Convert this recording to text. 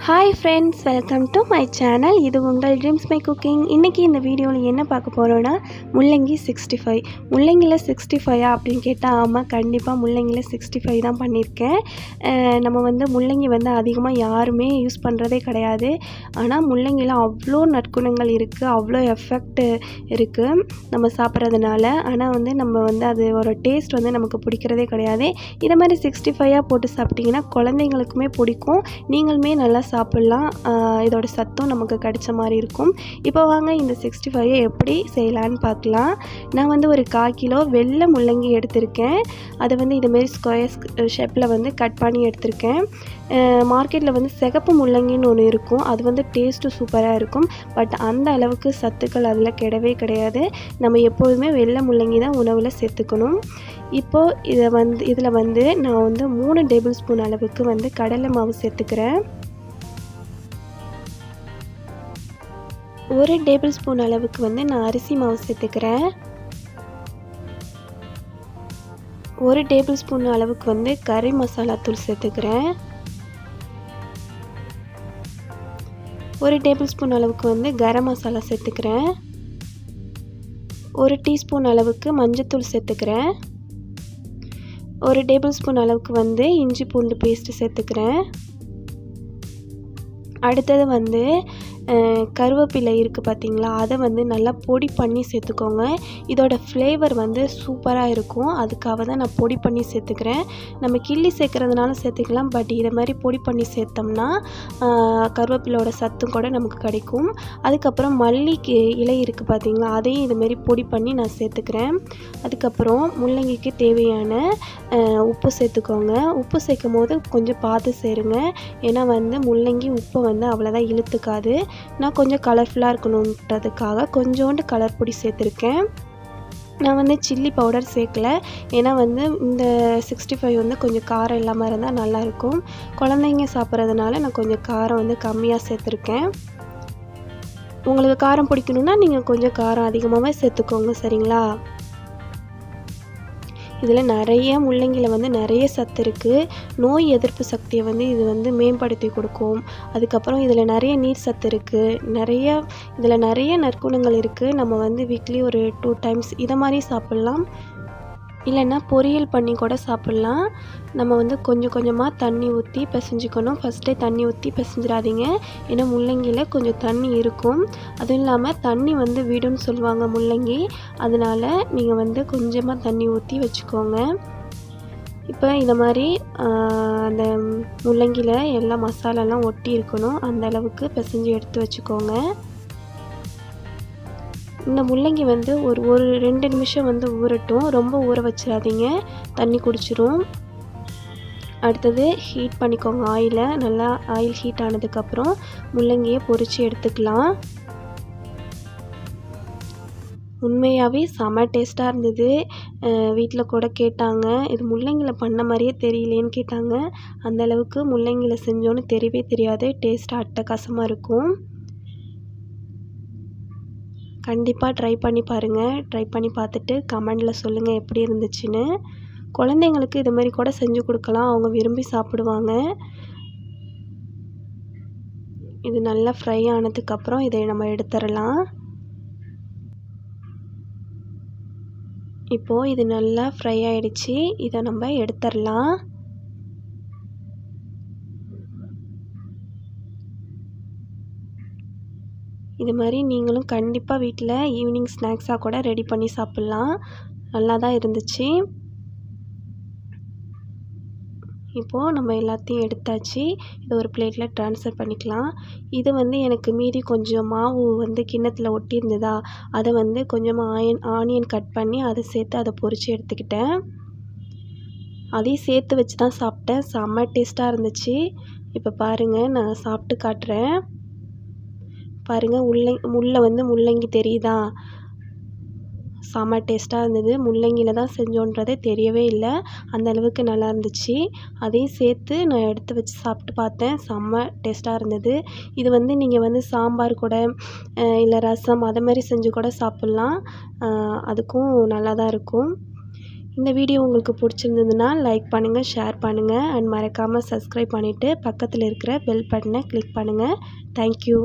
Hi friends, welcome to my channel. இது உங்கள் dreams my cooking. இன்றைக்கி இந்த வீடியோவில் என்ன பார்க்க போகிறோன்னா முள்ளங்கி 65. முள்ளங்கியில் 65 அப்படின்னு கேட்டால் ஆமாம், கண்டிப்பாக முள்ளங்கியில் 65 தான் பண்ணியிருக்கேன். நம்ம முள்ளங்கி அதிகமாக யாருமே யூஸ் பண்ணுறதே கிடையாது. ஆனால் முள்ளங்கியில் அவ்வளோ நற்குணங்கள் இருக்குது, அவ்வளோ எஃபெக்ட் இருக்குது நம்ம சாப்பிட்றதுனால. ஆனால் நம்ம அது ஒரு டேஸ்ட் நமக்கு பிடிக்கிறதே கிடையாது. இதை மாதிரி 65 போட்டு சாப்பிட்டிங்கன்னா குழந்தைங்களுக்குமே பிடிக்கும், நீங்களுமே நல்லா சாப்பிட்லாம். இதோட சத்தும் நமக்கு கிடைச்ச மாதிரி இருக்கும். இப்போ வாங்க இந்த 65 எப்படி செய்யலான்னு பார்க்கலாம். நான் ஒரு 1/4 கிலோ வெள்ளை முள்ளங்கி எடுத்திருக்கேன். அதை இதுமாரி ஸ்கொயர் ஷேப்பில் கட் பண்ணி எடுத்திருக்கேன். மார்க்கெட்டில் சிகப்பு முள்ளங்கின்னு ஒன்று இருக்கும், அது டேஸ்ட்டும் சூப்பராக இருக்கும். பட் அந்த அளவுக்கு சத்துக்கள் அதில் கிடையாது. நம்ம எப்போதுமே வெள்ளை முள்ளங்கி தான் உணவில் சேர்த்துக்கணும். இப்போது இதில் நான் 3 டேபிள் ஸ்பூன் அளவுக்கு கடலை மாவு சேர்த்துக்கிறேன். 1 டேபிள் ஸ்பூன் அளவுக்கு நான் அரிசி மாவு சேர்த்துக்கிறேன். 1 டேபிள் ஸ்பூன் அளவுக்கு கறி மசாலா தூள் சேர்த்துக்கிறேன். 1 டேபிள் ஸ்பூன் அளவுக்கு கரம் மசாலா சேர்த்துக்கிறேன். 1 டீஸ்பூன் அளவுக்கு மஞ்சத்தூள் சேர்த்துக்கிறேன். 1 டேபிள் ஸ்பூன் அளவுக்கு இஞ்சி பூண்டு பேஸ்ட்டு சேர்த்துக்கிறேன். அடுத்தது கருவேப்பிலை இருக்குது பார்த்திங்களா, அதை நல்லா பொடி பண்ணி சேர்த்துக்கோங்க. இதோட ஃப்ளேவர் சூப்பராக இருக்கும், அதுக்காக தான் நான் பொடி பண்ணி சேர்த்துக்கிறேன். நம்ம கிள்ளி சேர்க்குறதுனால சேர்த்துக்கலாம், பட் இதை மாதிரி பொடி பண்ணி சேர்த்தோம்னா கருவேப்பிலோட சத்தும் கூட நமக்கு கிடைக்கும். அதுக்கப்புறம் மல்லி இலை இருக்குது பார்த்திங்களா, அதையும் இதுமாரி பொடி பண்ணி நான் சேர்த்துக்கிறேன். அதுக்கப்புறம் முள்ளங்கிக்கு தேவையான உப்பு சேர்த்துக்கோங்க. உப்பு சேர்க்கும் போது கொஞ்சம் பார்த்து சேருங்க, ஏன்னா முள்ளங்கி உப்பை அவ்வளோதான் இழுத்துக்காது. நான் கொஞ்சம் கலர்ஃபுல்லாக இருக்கணுன்றதுக்காக கொஞ்சோண்டு கலர் பொடி சேர்த்துருக்கேன். நான் சில்லி பவுடர் சேர்க்கல, ஏன்னா இந்த 65 கொஞ்சம் காரம் இல்லாமல் இருந்தால் நல்லாயிருக்கும். குழந்தைங்க சாப்பிட்றதுனால நான் கொஞ்சம் காரம் கம்மியாக சேர்த்துருக்கேன். உங்களுக்கு காரம் பிடிக்கணுன்னா நீங்கள் கொஞ்சம் காரம் அதிகமாகவே சேர்த்துக்கோங்க, சரிங்களா? இதில் நிறைய முள்ளங்கியில் நிறைய சத்து இருக்குது. நோய் எதிர்ப்பு சக்தியை இது மேம்படுத்தி கொடுக்கும். அதுக்கப்புறம் இதில் நிறைய நீர் சத்து இருக்குது, இதில் நிறைய நற்குணங்கள் இருக்குது. நம்ம வீக்லி ஒரு 2 டைம்ஸ் இதை மாதிரி சாப்பிட்லாம், இல்லைன்னா பொரியல் பண்ணி கூட சாப்பிட்லாம். நம்ம கொஞ்சம் கொஞ்சமாக தண்ணி ஊற்றி பிசைஞ்சிக்கணும். ஃபஸ்ட்டே தண்ணி ஊற்றி பிசைஞ்சிடாதீங்க, ஏன்னா முள்ளங்கியில் கொஞ்சம் தண்ணி இருக்கும். அதுவும் இல்லாமல் தண்ணி விடுன்னு சொல்லுவாங்க முள்ளங்கி, அதனால் நீங்கள் கொஞ்சமாக தண்ணி ஊற்றி வச்சுக்கோங்க. இப்போ இந்த மாதிரி அந்த முள்ளங்கியில் எல்லா மசாலாலாம் ஒட்டி இருக்கணும், அந்த அளவுக்கு பிசைஞ்சு எடுத்து வச்சுக்கோங்க. இந்த முள்ளங்கி ஒரு 2 நிமிஷம் ஊறட்டும், ரொம்ப ஊற வச்சிடாதீங்க, தண்ணி குடிச்சிரும். அடுத்தது ஹீட் பண்ணிக்கோங்க ஆயிலை. நல்லா ஆயில் ஹீட் ஆனதுக்கப்புறம் முள்ளங்கியை பொரித்து எடுத்துக்கலாம். உண்மையாகவே செம டேஸ்ட்டாக இருந்தது. வீட்டில் கூட கேட்டாங்க, இது முள்ளங்கியில் பண்ண மாதிரியே தெரியலேன்னு கேட்டாங்க. அந்தளவுக்கு முள்ளங்கியில் செஞ்சோன்னு தெரியவே தெரியாது, டேஸ்ட்டாக அட்டகாசமாக இருக்கும். கண்டிப்பாக ட்ரை பண்ணி பாருங்கள். ட்ரை பண்ணி பார்த்துட்டு கமெண்டில் சொல்லுங்கள் எப்படி இருந்துச்சுன்னு. குழந்தைங்களுக்கு இது மாதிரி கூட செஞ்சு கொடுக்கலாம், அவங்க விரும்பி சாப்பிடுவாங்க. இது நல்லா ஃப்ரை ஆனதுக்கப்புறம் இதை நம்ம எடுத்துடலாம். இப்போது இது நல்லா ஃப்ரை ஆகிடுச்சு, இதை நம்ம எடுத்துடலாம். இது மாதிரி நீங்களும் கண்டிப்பாக வீட்டில் ஈவினிங் ஸ்நாக்ஸாக கூட ரெடி பண்ணி சாப்பிட்லாம், நல்லா தான் இருந்துச்சு. இப்போது நம்ம எல்லாத்தையும் எடுத்தாச்சு, இதை ஒரு பிளேட்டில் ட்ரான்ஸ்ஃபர் பண்ணிக்கலாம். இது எனக்கு மீதி கொஞ்சம் மாவு கிண்ணத்தில் ஒட்டி இருந்ததா, அதை கொஞ்சமாக ஆனியன் கட் பண்ணி அதை சேர்த்து அதை பொரித்து எடுத்துக்கிட்டேன். அதையும் சேர்த்து வச்சு தான் சாப்பிட்டேன், செம்ம டேஸ்ட்டாக இருந்துச்சு. இப்போ பாருங்கள், நான் சாப்பிட்டு காட்டுறேன். பாருங்கள், முள்ளங்கி தெரியுதா, செம்ம டேஸ்ட்டாக இருந்தது. முள்ளங்கியில் தான் செஞ்சோன்றதே தெரியவே இல்லை, அந்த அளவுக்கு நல்லா இருந்துச்சு. அதையும் சேர்த்து நான் எடுத்து வச்சு சாப்பிட்டு பார்த்தேன், செம்ம டேஸ்ட்டாக இருந்தது. இது நீங்கள் சாம்பார் கூட இல்லை ரசம் அதை மாதிரி செஞ்சு கூட சாப்பிட்லாம், அதுக்கும் நல்லா தான் இருக்கும். இந்த வீடியோ உங்களுக்கு பிடிச்சிருந்ததுன்னா லைக் பண்ணுங்கள், ஷேர் பண்ணுங்கள் அண்ட் மறக்காமல் சப்ஸ்கிரைப் பண்ணிவிட்டு பக்கத்தில் இருக்கிற பெல் பட்டனை கிளிக் பண்ணுங்கள். தேங்க்யூ.